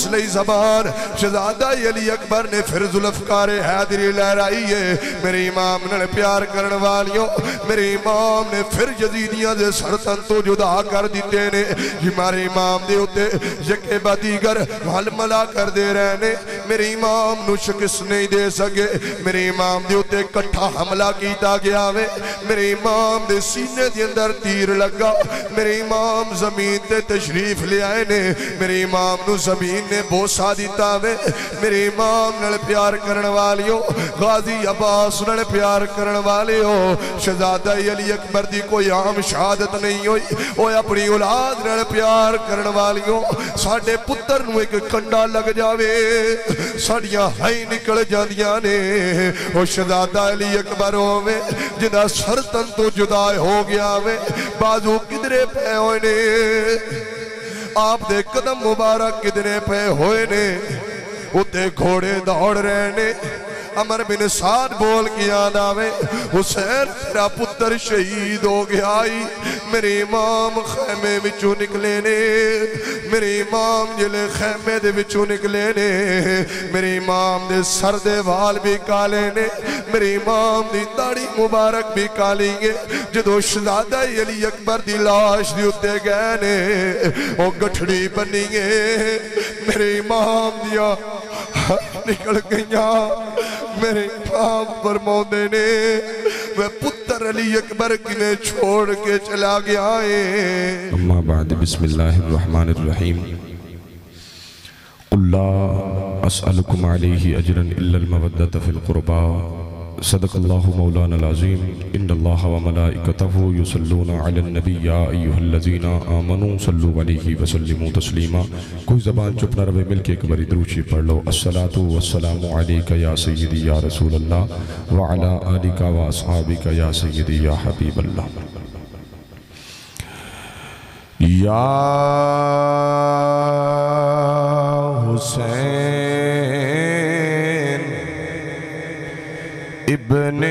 لئی زبان شہزادہ علی اکبر نے پھر ذوالفقار حیدری لہرائی ہے میرے امام نے پیار کرن والیوں میرے امام نے پھر یزیدیاں دے سرطن تو جدا کر دیتے نے ہمارے امام دے ہوتے یکے بدیگر ملا کر دے رہنے میرے امام نو شکست نہیں دے سکے میرے امام دے ہوتے کٹھا حملہ کیتا گیا وے میرے امام دے سینے دے اندر تیر لگا میرے امام زمین تے تشریف لے آئے نے میرے امام نو زمین نے بوسا دیتا وے میرے امام نل پیار کرن والیوں غازی عباس نل پیار کرن والیوں شہزادہ علی اکبر دی کوئی عام شہادت نہیں ہوئی وہ اپنی اولاد نل پیار کرن والیوں ساڑھے پتر نو ایک کنڈا لگ جاوے ساڑھیاں ہائی نکل جاندیاں نے وہ شہزادہ علی اکبر ہوئے جنہ سرطن تو جدا ہو گیا وے بازو کدرے پہ ہوئے نے آپ دے قدم مبارک کدنے پہ ہوئے نے اتے گھوڑے دوڑ رہے نے عمر بن سعد بول کیا داوے حسین تیرا پتر شہید ہو گیا میرے امام خیمے وچوں نکلے نے میرے امام جلے خیمے دے وچوں نکلے نے میرے امام دے سر دے وال بھی کالے نے میرے امام دی داڑھی مبارک بھی کالی گے جدو شہزادہ علی اکبر دی لاش دی اتے گئے نے وہ گٹھڑی بنی گے میرے امام دیا نکل گئیاں میرے امام فرماؤندے نے وہ پتر علی اکبر کنے چھوڑ کے چلا گیا ہے اما بعد بسم اللہ الرحمن الرحیم قل لا اسألکم علیہ اجرا الا المودۃ فی القربى صدق اللہ مولانا العظیم ان اللہ وملائکتہ یصلون علی النبی یا ایہا الذین آمنوا صلوا علیہ وسلموا تسلیما کوئی زبان چپ نہ رہے مل کے ایک باری دروشی پڑھ لو الصلاة والسلام علیکہ یا سیدی یا رسول اللہ وعلا آلکہ واصحابکہ یا سیدی یا حبیب اللہ یا حسین ابن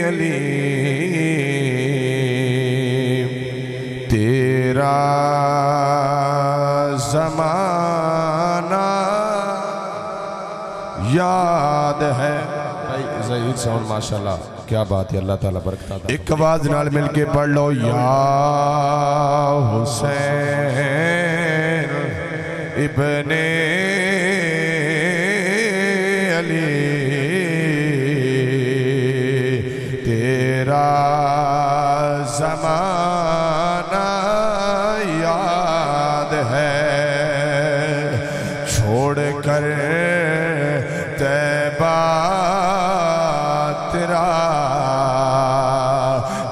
علی تیرا زمانہ یاد ہے زہید ساؤنڈ ماشاءاللہ کیا بات ہے اللہ تعالیٰ برکتہ دا ایک آواز نال مل کے پڑھ لو یا حسین ابن تیرا زمانہ یاد ہے چھوڑ کر طیبہ تیرا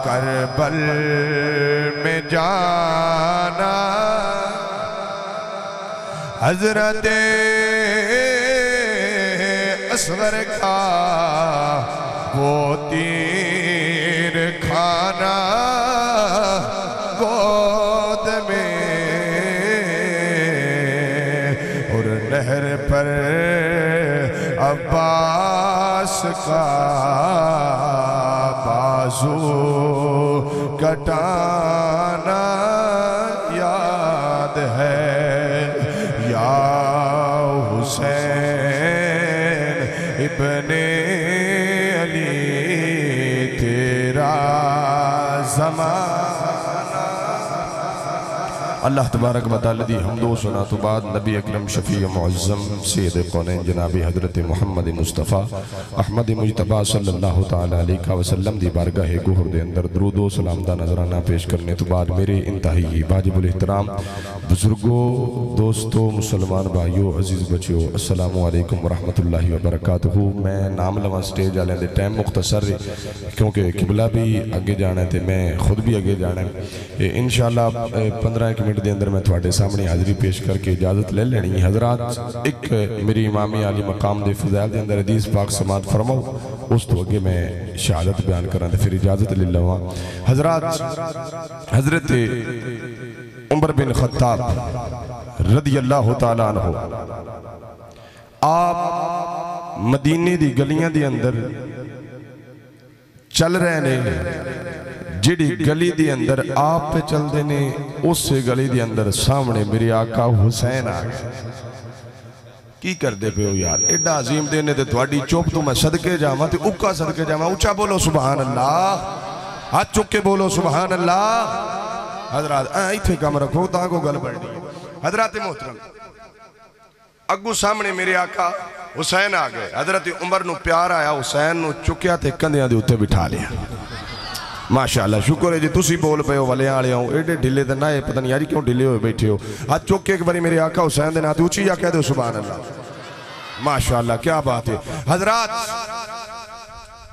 کربل میں جانا حضرت اصغر کا وہ تیر کھانا گود میں اور نہر پر عباس کا بازو کٹانا یاد ہے یا حسین ابن علی تیرا زمانہ اللہ تبارک و تعالی دی حمد و ثنا تو بعد نبی اکرم شفیع معظم سید قونین جناب حضرت محمد مصطفیٰ احمد مجتبہ صلی اللہ تعالی علیہ وسلم دی بارگاہ گوھر دے اندر درود و سلام دا نظرانہ پیش کرنے تو بعد میرے انتہائی واجب الاحترام بزرگوں دوستوں مسلمان بھائیوں عزیز بچیوں السلام علیکم ورحمت اللہ وبرکاتہ میں نام لواں سٹیج آلیں دے ٹائم مختصر کیونکہ قبلہ بھی آگے جانا ہے میں خود بھی آگے جانا ہے انشاءاللہ 15 منٹ دے اندر میں تھوڑے سامنے حاضری پیش کر کے اجازت لے لینی حضرات ایک میری امامی عالی مقام دے فضائل دے اندر حدیث پاک سماعت فرماؤ اس تو آگے میں شہادت بیان کرنا پھر اجازت لے لوں حضرات حضرت عمر بن خطاب رضی اللہ تعالیٰ عنہ آپ مدینے دی گلیاں دی اندر چل رہے نے جیڑی گلی دی اندر آپ پہ چل دینے اس سے گلی دی اندر سامنے میرے آقا حسین آگئے کی کر دے پہ ہو یار ایڈا عظیم دینے تے تھوڑی چوپ تو میں صدقے جاما تے اکا صدقے جاما اچھا بولو سبحان اللہ ہاتھ چک کے بولو سبحان اللہ حضرات ایتھے کام رکھو تاں کو گل بڑھنی حضرات محترم اگو سامنے میرے آقا حسین آگئے حضرت عمر نو پیار آیا حسین نو چکیا تے کندیاں دے اتے بٹھا لیا ماشاءاللہ شکر ہے جی تسی بول پہ ہو والے آلے ہوں ایڈے ڈھلے دے نائے پتہ نہیں یاری کیوں ڈھلے ہوئے بیٹھے ہو ہاتھ چوک کے ایک باری میرے آقا حسین دے ناتے اچھی یا کہہ دے سبحان اللہ ماشاءاللہ کیا بات ہے حضرات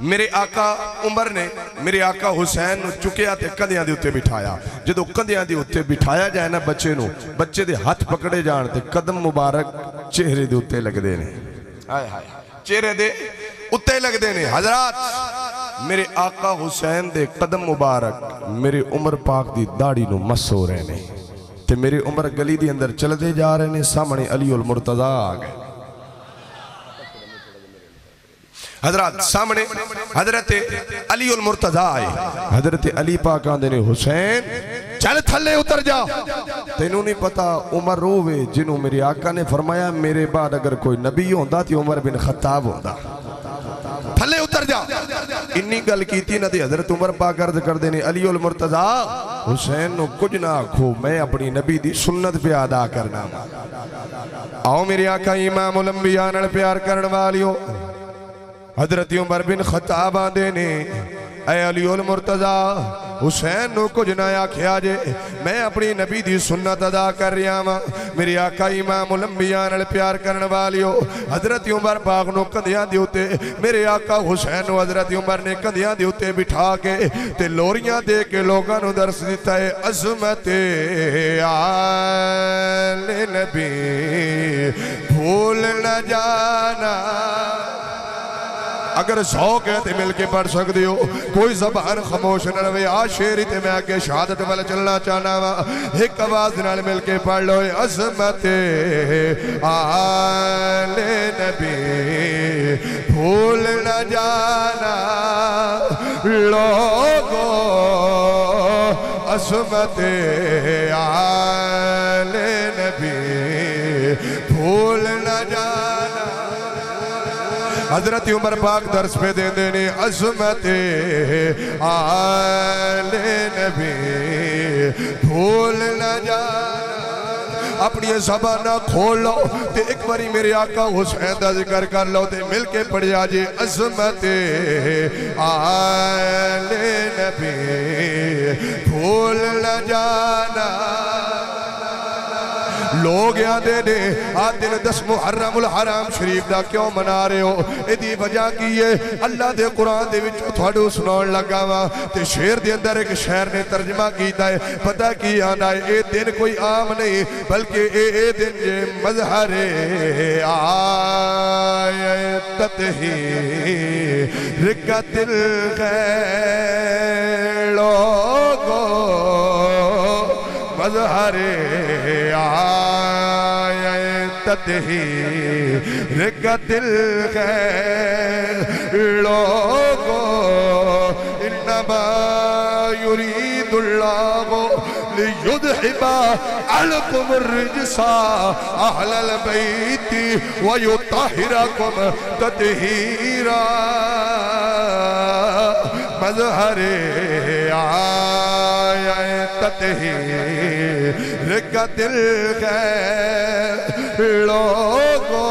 میرے آقا عمر نے میرے آقا حسین نو چکیا تے کندیاں دے اتے بٹھایا جدو کندیاں دے اتے بٹھایا جائے نا بچے نو بچے دے ہاتھ پکڑے جان تے قدم مبارک چہرے دے اتے لگ دے نے چہرے دے اتے لگ دے نے حضرات میرے آقا حسین دے قدم مبارک میرے عمر پاک دی داڑی نو مس ہو رہے نے تے میرے عمر گلی دی اندر چل دے جا رہے نے سامنے علی المرتضیٰ آگئے حضرات سامنے حضرت علی المرتضیٰ آئے حضرت علی پاک آندے نے حسین چل تھلے اتر جا تینوں نہیں پتا عمر رووے جنہوں میرے آقا نے فرمایا میرے بعد اگر کوئی نبی ہوندہ تھی عمر بن خطاب ہوندہ تھلے اتر جا انی گل کیتی نہ دی حضرت عمر پاک عرض کر دینے علی المرتضیٰ حسین نو کچھ نہ آکھو میں اپنی نبی دی سنت پہ ادا کرنا آؤ میرے آقا امام الانبیاء نال پیار کرن والیو حضرت عمر بن خطاب آندے نے اے علی المرتضیٰ حسین نو کچھ نہ آکھیا جے میں اپنی نبی دی سنت ادا کر رہا ہاں میرے آقا امام الانبیاء نال پیار کرن والیو حضرت عمر پاک نو کندیاں دے اوتے میرے آقا حسین نو حضرت عمر نے کندیاں دے اوتے بٹھا کے تے لوریاں دے کے لوگاں نو درس دیتا ہے عظمت آل نبی بھول نہ جانا اگر ذوق ہے تے مل کے پڑھ سکتے ہو کوئی زبان خاموش نہ رہے آج شیری تے میں آگے شہادت والا چلنا چاہنا وا ایک آواز نال مل کے پڑھ لو عظمت آل نبی بھول نہ جانا لوگو عظمت آل نبی بھول نہ جانا حضرت عمر پاک درس پہ دے دینے عظمت آل نبی بھول نہ جانا اپنی زبانہ کھول لو تے ایک باری میرے آقا حسین دا ذکر کر لو تے مل کے پڑھیا جی عظمت آل نبی بھول نہ جانا لوگ یادے نے آدھے نے 10 محرم الحرام شریف دا کیوں منا رہے ہو ایدی وجہ کی ہے اللہ دے قرآن دے وچ تھوڑو سنون لگا وا تے شیر دے اندر ایک شہر نے ترجمہ کیتا ہے پتہ کی آنا ہے اے دن کوئی عام نہیں بلکہ اے دن جے مظہر آیت تطہیر الغیر لوگو مظہر آیت تطہیر الغیر لوگو انما یرید اللہ لیدحب عنکم الرجس اہل البیت ویطہرکم تطہیرا مظہر آیت تطہیر الغیر لوگو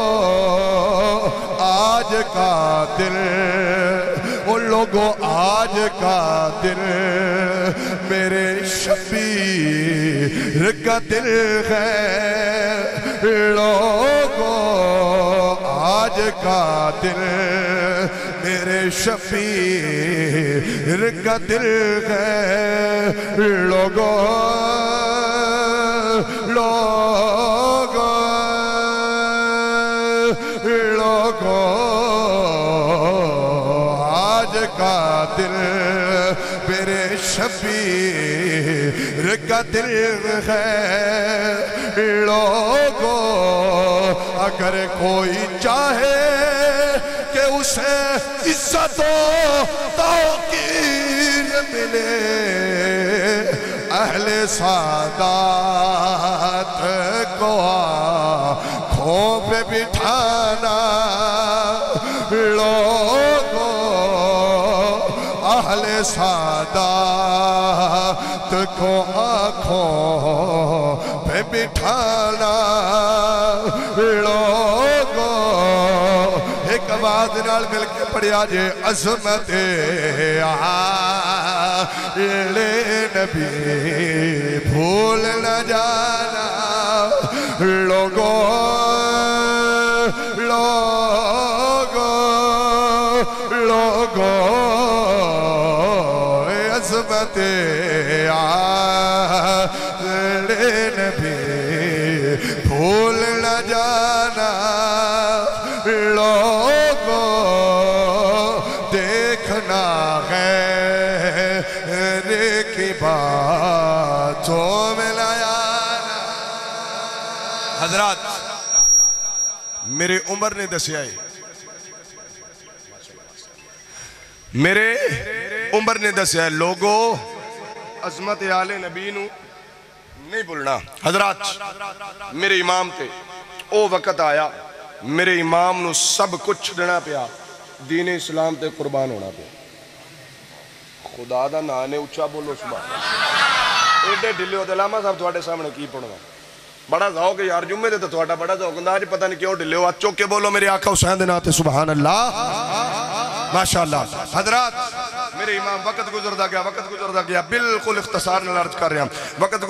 آج کا دل ان لوگوں آج کا دل میرے شبیر کا دل ہے لوگوں آج کا دل میرے شفیع کا دل ہے لوگوں آج کا دل میرے شفیع کا دل ہے لوگوں اگر کوئی چاہے کہ اسے عزت و توقیر ملے اہل سعادت کو آنکھوں پہ بٹھانا لوگوں اہل سعادت کو آنکھوں پہ بٹھانا لوگوں ایک آواز نال مل کے پڑھیا جے عظمت آل نبی بھول نہ جانا لوگوں عظمت آل نبی بھول نہ جانا لوگوں دیکھنا غیر کی باتوں میں لایا حضرات میرے عمر نے دسیا ہے میرے عمر نے دسیا ہے لوگوں عظمت آل نبی نو نہیں بھولنا حضرات میرے امام تے او وقت آیا میرے امام نو سب کچھ چھڑنا پیا دین اسلام تے قربان ہونا پیا خدا دا نانے اچھا بولو سبحان ایڈے ڈھلے ہوتے لاما صاحب تھوڑے سامنے کی پڑھنا بڑا ذوق ہے یار جمعے دے تو تھوڑا بڑا ذوق انداز پتہ نہیں کیوں ڈھلے ہو چوک کے بولو میرے آقا حسین دے ناتے سبحان اللہ ماشاءاللہ حضرات میرے امام وقت گزردا گیا بالکل اختصار نال عرض کر رہا ہوں وقت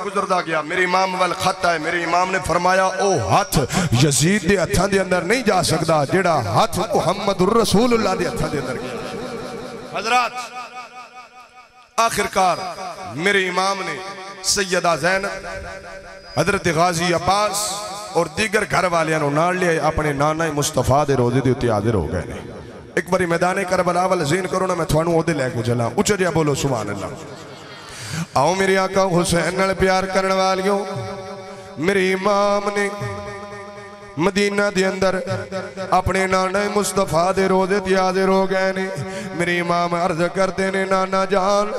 گزردا گیا میرے امام وال خط ہے میرے امام نے فرمایا او ہاتھ یزید دے ہتھاں دے اندر نہیں جا سکدا جیڑا ہاتھ محمد الرسول اللہ دے ہتھاں دے اندر گیا حضرات آخرکار میرے امام نے سیدہ زینب حضرت غازی عباس اور دیگر گھر والیاں نو نال لے اپنے نانا مصطفیٰ دے روزے دے اتے حاضر ہو گئے نے ایک باری میدان کربلا وال زین کرو نا میں تھوانو عہدے لے کے چلا اچھا جیا بولو سبحان اللہ آؤ میرے آقا حسین نال پیار کرنے والیوں میرے امام نے مدینہ دے اندر اپنے نانا مصطفیٰ دے روزے تے حاضر ہو گئے نے میرے امام عرض کرتے نے نانا جان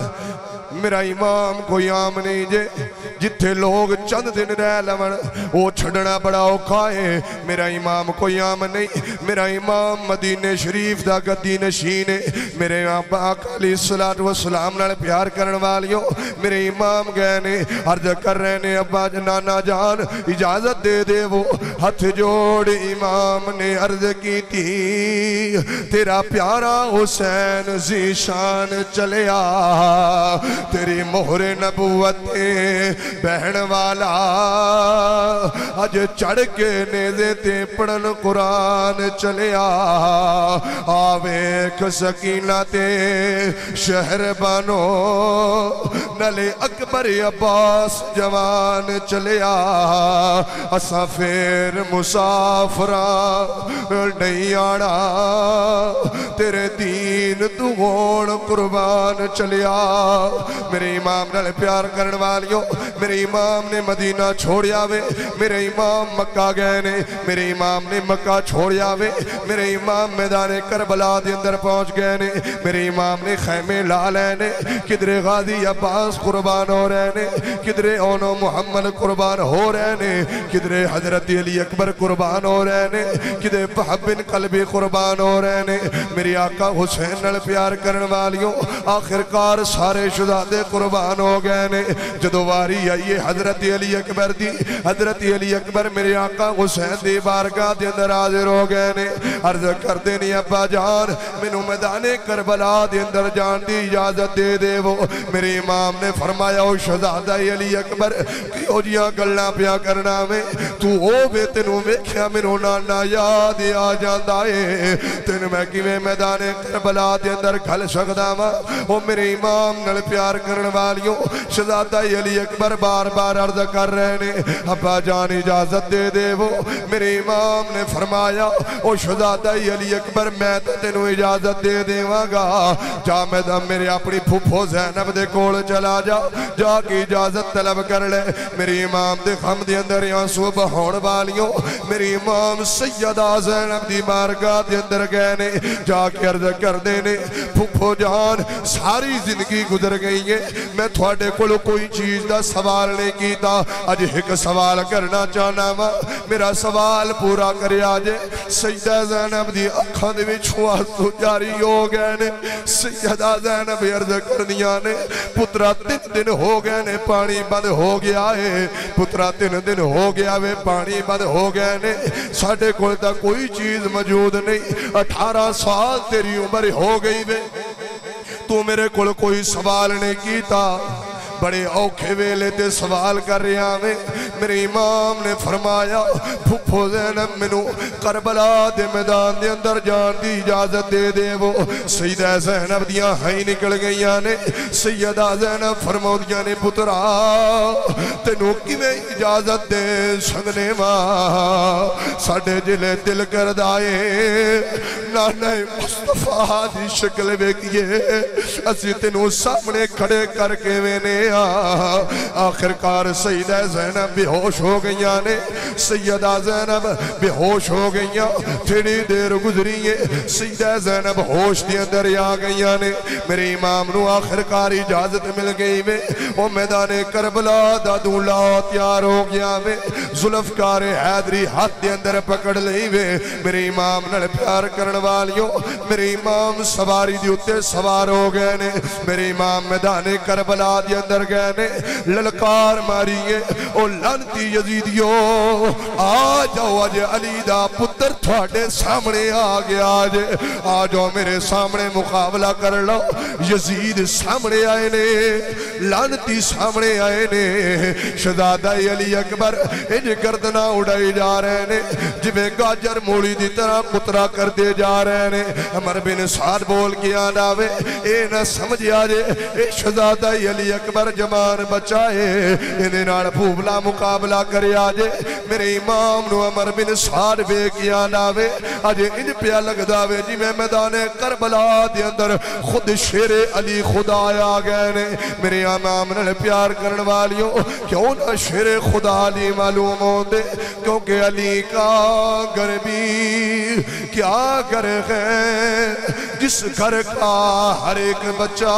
میرا امام کوئی عام نہیں جے جتھے لوگ چند دن رہ لون وہ چھڑنا بڑا اوکھا ہے میرا امام کوئی عام نہیں میرا امام مدینہ شریف دا گدی نشین ہے میرے آقا علیہ السلام نال پیار کرن والیوں میرے امام گئے نے عرض کر رہے نے ابا نانا جان اجازت دے دے وہ ہاتھ جوڑ امام نے عرض کی تھی تیرا پیارا حسین ذیشان چلے آ تیری مہر نبوت بہن والا اج چڑھ کے نیزے تے پڑھن قرآن چلے آویک سکینہ تے شہر بانو نلے اکبر عباس جوان چلے اساں پھر مسافران نہیں آنا تیرے دین تو ہون قربان چلے میرے امام نال پیار کرن والیوں میرے امام نے مدینہ چھوڑیا وے میرے امام مکہ گئے نے میرے امام نے مکہ چھوڑیا وے میرے امام میدان کربلا دے اندر پہنچ گئے نے میرے امام نے خیمے لا لینے کدرے غازی عباس قربان ہو رہے نے کدرے اونو محمد قربان ہو رہے نے کدرے حضرت علی اکبر قربان ہو رہے نے کدرے وہب بن قلبی قربان ہو رہے نے میری آقا حسین نال پیار کرن والیوں آخرکار سارے شہداء قربان ہو گئے نے جدو واری آئیے حضرت علی اکبر دی حضرت علی اکبر میرے آقا حسین دی بارگاہ دے اندر حاضر ہو گئے نے عرض کر دینی ابا جان منو میدان کربلا دے اندر جان دی اجازت دے دے وہ میرے امام نے فرمایا او شہزادہ علی اکبر کیوں جیاں گلنا پیا کرنا میں تو او بے تنو ویکھیا منو نانا یاد آ جاندا ہے تین میں کیویں میدان کربلا دے اندر گھل سکدا وا او میرے امام نال پیار کرن والیوں شہزادہ علی اکبر بار بار عرض کر رہے نے ابا جان اجازت دے دے وہ میرے امام نے فرمایا او شہزادہ علی اکبر میں تینوں اجازت دے دیواں گا جا میرے اپنی پھوپھو زینب دے کول چلا جا جا کے اجازت طلب کر لے میری امام دے غم دے اندر آنسو بہون والیوں میری امام سیدہ زینب دی بارگاہ دے اندر گئے نے جا کے عرض کر دینے پھپھو جان ساری زندگی گزر گئی ہے میں تھوڑے کولو کوئی چیز دا سوال نہیں کیتا اج ایک سوال کرنا چاہنا وا میرا سوال پورا کرے آجے سیدہ زینب دی اکھاں دے وچ آنسو جاری ہو گئے نے سیدہ زینب عرض کر دیا نے پترا 3 دن ہو گئے نے پانی بند ہو گیا ہے پترا 3 دن ہو گیا وے پانی بند ہو گئے نے ساڑھے کول تا کوئی چیز موجود نہیں 18 سال تیری عمر ہو گئی وے تو میرے کول کوئی سوال نہیں کیتا بڑے اوکھے ویلے تے سوال کر رہا میں میرے امام نے فرمایا پھپھو زینب منو کربلا دے میدان دے اندر جان دی اجازت دے دے وہ سیدہ زینب دیاں ہائی نکل گئیاں نے سیدہ زینب فرماؤ دیاں نے پترا تینو کی میں اجازت دے سنگنے ماں ساڑھے جلے دل کر دائے نانا مصطفیٰ دی شکل بے کیے اسی تینو سامنے کھڑے کر کے وینے آخرکار سیدہ زینب بے ہوش ہو گئیاں نے سیدہ زینب بے ہوش ہو گئیاں تھوڑی دیر گزری ہے سیدہ زینب ہوش دی اندر آ گئیاں نے میرے امام نو آخرکار اجازت مل گئی میں وہ میدان کربلا دا دولا تیار ہو گیا میں ذوالفقار حیدری ہاتھ دی اندر پکڑ لئی وے میرے امام نال پیار کرن والیوں میرے امام سواری دی اتے سوار ہو گئے نے میرے امام میدان کربلا دی اندر گئے نے للکار ماریے او لانتی یزیدیو آ جاؤ آج علی دا پتر تھوڑے سامنے آ گیا آ جاؤ میرے سامنے مقابلہ کر لو یزید سامنے آئے نے لانتی سامنے آئے نے شہزادہ علی اکبر انج گردنا اڑائی جا رہے نے جویں گاجر موڑی دی طرح پترا کر دے جا رہے نے عمر بن سعد بول کیا ناوے اے نہ سمجھ آجے اے شہزادہ علی اکبر جمان بچائے انہیں نال پھوبلا مقابلہ کرے آجے میرے امام نو عمر بن سعد بے کیا ناوے آجے ان پیا لگ داوے جی میں میدان کربلا دے اندر خود شیر علی خدا آ گئے نے میرے امام نے پیار کرن والیوں کیوں نہ شیر خدا علی معلوم ہو دے کیونکہ علی کا گھر بھی کیا گھر ہے جس گھر کا ہر ایک بچہ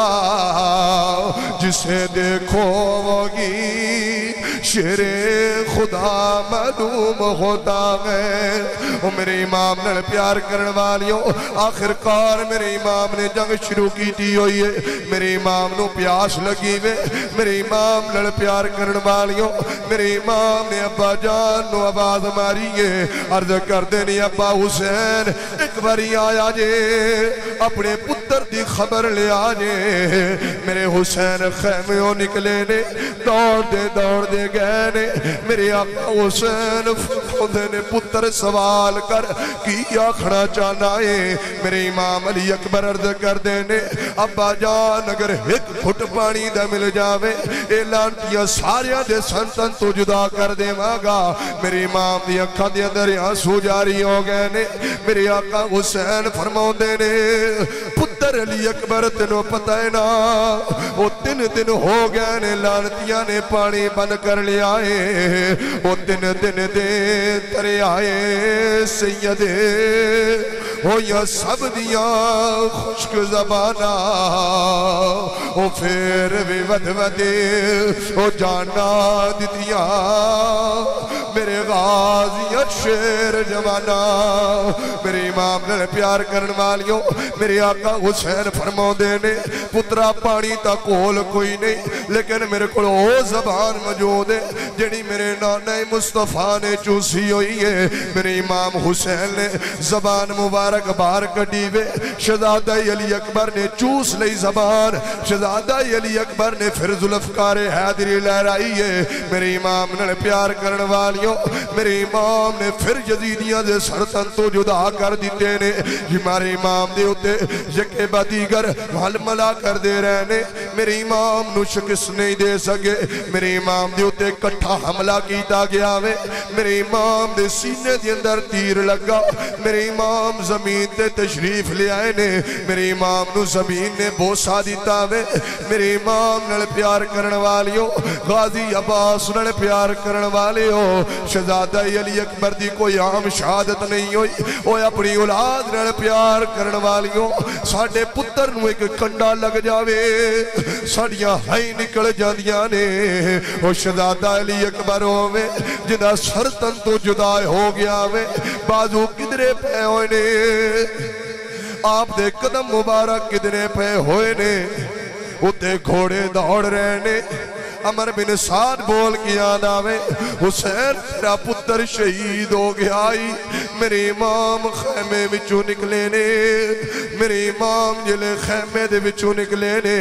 جسے دیکھو وہی شیر خدا معلوم ہوتا ہے میرے امام نے پیار کرن والیوں آخرکار میرے امام نے جنگ شروع کی تھی ہوئی ہے میرے امام نو پیاس لگی وے میرے امام نے پیار کرن والیوں میرے امام نے ابا جان نو آواز ماری ہے عرض کر دینی ابا حسین ایک باری آیا جے اپنے پتر دی خبر لے آجے میرے حسین خیمیوں نکلے نے دوڑ دے گئے نے میرے آقا حسین خودے نے پتر سوال کر کیا کھڑا چاہنا ہے میرے امام علی اکبر عرض کر دینے ابا جان اگر ایک گھٹ پانی دا مل جاوے اعلان کیا ساریا دے سنتن تو جدا کر دے ماگا میرے امام دی اکھا دے اندر آنسو جاری ہو گئے نے میرے آقا حسین فرماؤ دینے پتر علی اکبر تنو پتہ ہے نا وہ 3 دن ہو گئے نے لانتیاں نے پانی بند کر لیا ہے وہ 3 دن دے ترے آئے سیدے ہو یا سب دیاں خشک زبانہ او پھر بھی ود ودے او جانا دیتیاں میرے غازیت شیر جوانہ میرے امام نے پیار کرن والیوں میرے آقا حسین فرماؤ دینے پترا پانی تا کول کوئی نہیں لیکن میرے کو او زبان موجود ہے جنی میرے نانا مصطفیٰ نے چوسی ہوئی ہے میرے امام حسین نے زبان مبارک بار کٹیوے شہزادہ علی اکبر نے چوس لئی زبان شہزادہ علی اکبر نے پھر ذوالفقار حیدری لہرائی ہے میرے امام نے پیار کرن والیوں میرے امام نے پھر یزیدیاں دے سرطن تو جدا کر دیتے نے ہمارے امام دے ہوتے یکے با دیگر ملا کر دے رہنے میرے امام نو شکست نہیں دے سکے میرے امام دے اتے کٹھا حملہ کیتا گیا وے میرے امام دے سینے دے اندر تیر لگا میرے امام زمین تے تشریف لے آئے نے میرے امام نو زمین نے بوسا دیتا وے میرے امام نال پیار کرن والیو غازی عباس نال پیار کرن والیو شہزادہ علی اکبر دی کوئی عام شہادت نہیں ہوئی وہ اپنی اولاد نال پیار کرن والیو ساڑھے پتر نو ایک کنڈا لگ جاوے ساڑیاں ہائی نکل جاندیاں نے وہ شہزادہ علی اکبر ہوئے جنہ سرطن تو جدا ہو گیا وے بازو کدرے پہ ہوئے نے آپ دے قدم مبارک کدرے پہ ہوئے نے اتے گھوڑے دوڑ رہے نے عمر بن سعد بول کیا داوے حسین تیرا پتر شہید ہو گیا میرے امام خیمے وچوں نکلے نے میرے امام جلے خیمے دے وچوں نکلے نے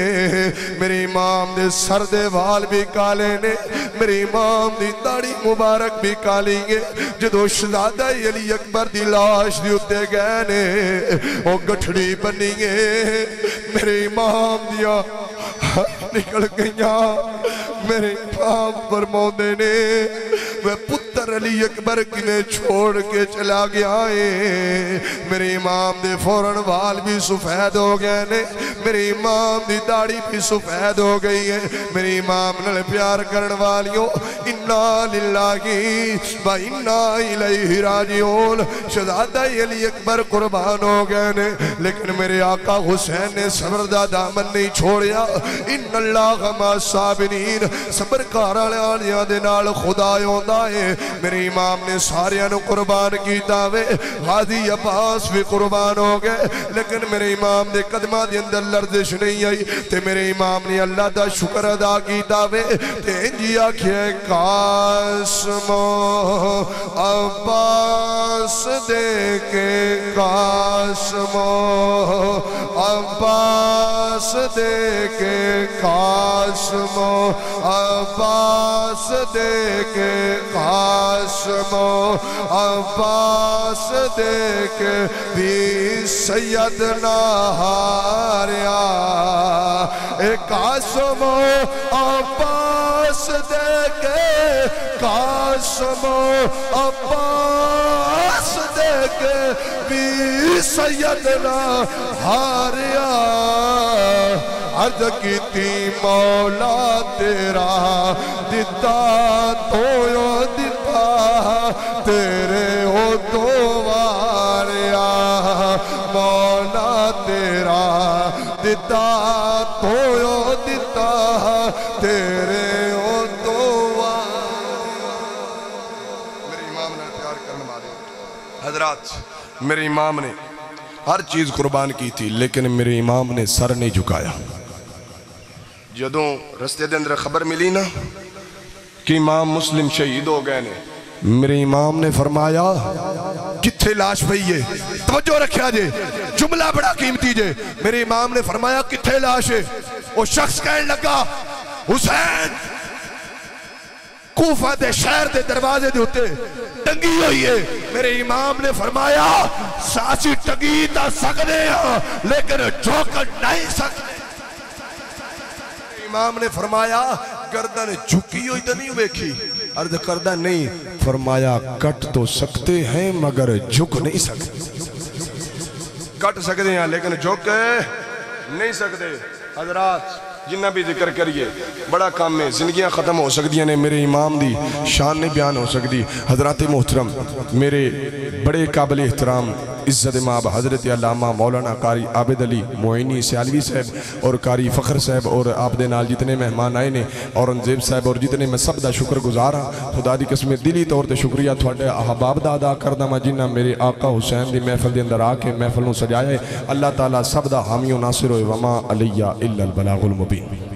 میرے امام دے سر دے وال بھی کالے نے میرے امام دی داڑھی مبارک بھی کالی گے جدو شہزادہ علی اکبر دی لاش دی اتے گئے نے وہ گٹھڑی بنی گے میرے امام دیا نکل گئیاں میرے امام فرماؤندے نے وہ پتر علی اکبر کنے چھوڑ کے چلا گیا ہے میرے امام دے فوراً وال بھی سفید ہو گئے نے میرے امام دی داڑھی بھی سفید ہو گئی ہے میرے امام نال پیار کرن والیوں انا للہ و انا الیہ راجعون شہزادہ علی اکبر قربان ہو گئے نے لیکن میرے آقا حسین نے صبر دا دامن نہیں چھوڑیا ان اللہ مع الصابرین صبر کرالیاں دے نال خدا ہوندا ہے میرے امام نے ساریاں نو قربان کیتا وے غازی عباس بھی قربان ہو گئے لیکن میرے امام دے قدمہ دے اندر لرزش نہیں آئی تے میرے امام نے اللہ دا شکر ادا کیتا وے تے انجی آکھے قاسم عباس دے کے قاسم عباس دے کے قاسم عباس دے کے قاسم عباس دے کے بھی سیدنا ہاریا اے قاسم عباس دے کے قاسم عباس دے کے بھی سیدنا ہاریا عرض کیتی مولا تیرا دیتا تو دیتا تیرے ہو تو واریا مولا تیرا دیتا تو دیتا تیرے ہو تو واریا میرے امام نے پیار کرنے والے حضرات میرے امام نے ہر چیز قربان کی تھی لیکن میرے امام نے سر نہیں جھکایا جدوں رستے دے اندر خبر ملی نا کہ امام مسلم شہید ہو گئے نے میرے امام نے فرمایا کتھے لاش پئی ہے توجہ رکھیا جے جملہ بڑا قیمتی جے میرے امام نے فرمایا کتھے لاش ہے وہ شخص کہنے لگا حسین کوفہ دے شہر دے دروازے دے ہوتے ٹنگی ہوئی ہے میرے امام نے فرمایا ساسی ٹنگی تا سکنے ہیں لیکن جھوکر نہیں سکنے امام نے فرمایا گردن جھکی ہوئی تو نہیں بیکھی عرض کردہ نہیں فرمایا کٹ تو سکتے ہیں مگر جھک نہیں سکتے کٹ سکتے ہیں لیکن جھک نہیں سکتے حضرات جنہ بھی ذکر کریے بڑا کام میں زندگیاں ختم ہو سکتی ہیں میرے امام دی شان نہیں بیان ہو سکتی حضرات محترم میرے بڑے قابل احترام عزت مآب حضرت علامہ مولانا قاری عابد علی معینی سیالوی صاحب اور قاری فخر صاحب اور آپ دے نال جتنے مہمان آئے نے اورنگزیب صاحب اور جتنے میں سب دا شکر گزار ہاں خدا دی قسم دلی طور تے شکریہ تھوڑے احباب دا ادا کردہ میں جنہ میرے آقا حسین دی محفل دے اندر آکے محفل نو سجائے اللہ تعالیٰ سب دا حامی و ناصر و وما علیہ الا البلاغ المبین